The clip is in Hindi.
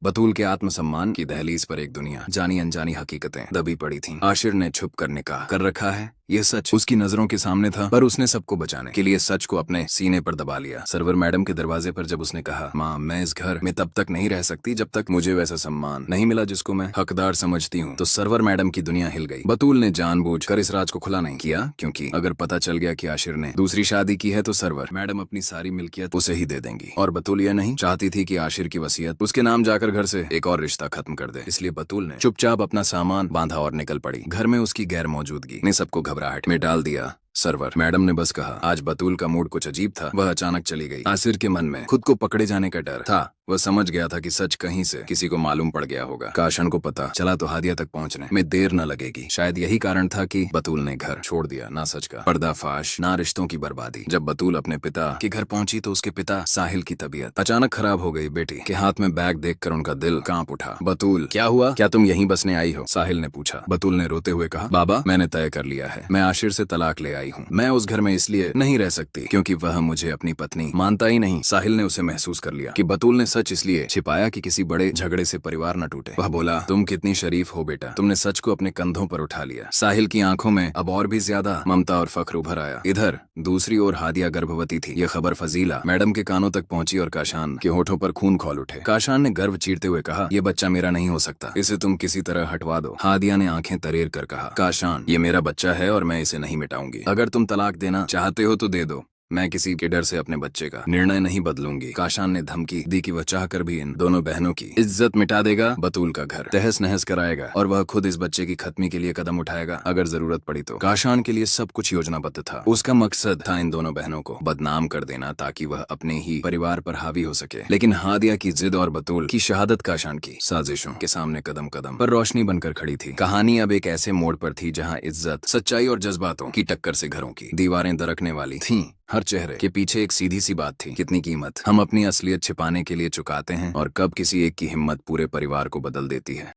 बतूल के आत्मसम्मान की दहलीज पर एक दुनिया जानी अनजानी हकीकतें दबी पड़ी थीं। आशिर ने छुप कर निकाह कर रखा है। यह सच उसकी नजरों के सामने था, पर उसने सबको बचाने के लिए सच को अपने सीने पर दबा लिया। सरवर मैडम के दरवाजे पर जब उसने कहा, माँ मैं इस घर में तब तक नहीं रह सकती जब तक मुझे वैसा सम्मान नहीं मिला जिसको मैं हकदार समझती हूँ, तो सरवर मैडम की दुनिया हिल गई। बतूल ने जानबूझकर इस राज को खुला नहीं किया, क्योंकि अगर पता चल गया कि आशिर ने दूसरी शादी की है तो सरवर मैडम अपनी सारी मिल्कियत उसे ही दे देंगी। और बतूल यह नहीं चाहती थी कि आशिर की वसीयत उसके नाम जाकर घर से एक और रिश्ता खत्म कर दे। इसलिए बतूल ने चुपचाप अपना सामान बांधा और निकल पड़ी। घर में उसकी गैर मौजूदगी ने सबको घबराहट में डाल दिया। सरवर मैडम ने बस कहा, आज बतूल का मूड कुछ अजीब था। वह अचानक चली गई। आसिर के मन में खुद को पकड़े जाने का डर था। वह समझ गया था कि सच कहीं से किसी को मालूम पड़ गया होगा। काशन को पता चला तो हादिया तक पहुंचने में देर न लगेगी। शायद यही कारण था कि बतूल ने घर छोड़ दिया। ना सच का पर्दाफाश, ना रिश्तों की बर्बादी। जब बतूल अपने पिता के घर पहुंची तो उसके पिता साहिल की तबीयत अचानक खराब हो गई। बेटी के हाथ में बैग देखकर उनका दिल कांप उठा। बतूल क्या हुआ, क्या तुम यहीं बसने आई हो? साहिल ने पूछा। बतूल ने रोते हुए कहा, बाबा मैंने तय कर लिया है, मैं आशिर से तलाक ले आई हूँ। मैं उस घर में इसलिए नहीं रह सकती क्योंकि वह मुझे अपनी पत्नी मानता ही नहीं। साहिल ने उसे महसूस कर लिया कि बतूल ने सच इसलिए छिपाया कि किसी बड़े झगड़े से परिवार न टूटे। वह बोला, तुम कितनी शरीफ हो बेटा, तुमने सच को अपने कंधों पर उठा लिया। साहिल की आंखों में अब और भी ज्यादा ममता और फख्र उभर आया। इधर दूसरी ओर हादिया गर्भवती थी। यह खबर फजीला मैडम के कानों तक पहुंची और काशान के होठों पर खून खौल उठे। काशान ने गर्व चीरते हुए कहा, यह बच्चा मेरा नहीं हो सकता, इसे तुम किसी तरह हटवा दो। हादिया ने आंखें तरेर कर कहा, काशान ये मेरा बच्चा है और मैं इसे नहीं मिटाऊंगी। अगर तुम तलाक देना चाहते हो तो दे दो, मैं किसी के डर से अपने बच्चे का निर्णय नहीं बदलूंगी। काशान ने धमकी दी कि वह चाहकर भी इन दोनों बहनों की इज्जत मिटा देगा, बतूल का घर तहस नहस कराएगा और वह खुद इस बच्चे की खत्मी के लिए कदम उठाएगा अगर जरूरत पड़ी तो। काशान के लिए सब कुछ योजनाबद्ध था। उसका मकसद था इन दोनों बहनों को बदनाम कर देना ताकि वह अपने ही परिवार पर हावी हो सके। लेकिन हादिया की जिद और बतूल की शहादत काशान की साजिशों के सामने कदम कदम पर रोशनी बनकर खड़ी थी। कहानी अब एक ऐसे मोड़ पर थी जहाँ इज्जत, सच्चाई और जज्बातों की टक्कर से घरों की दीवारें दरकने वाली थीं। हर चेहरे के पीछे एक सीधी सी बात थी, कितनी कीमत हम अपनी असलियत छिपाने के लिए चुकाते हैं और कब किसी एक की हिम्मत पूरे परिवार को बदल देती है।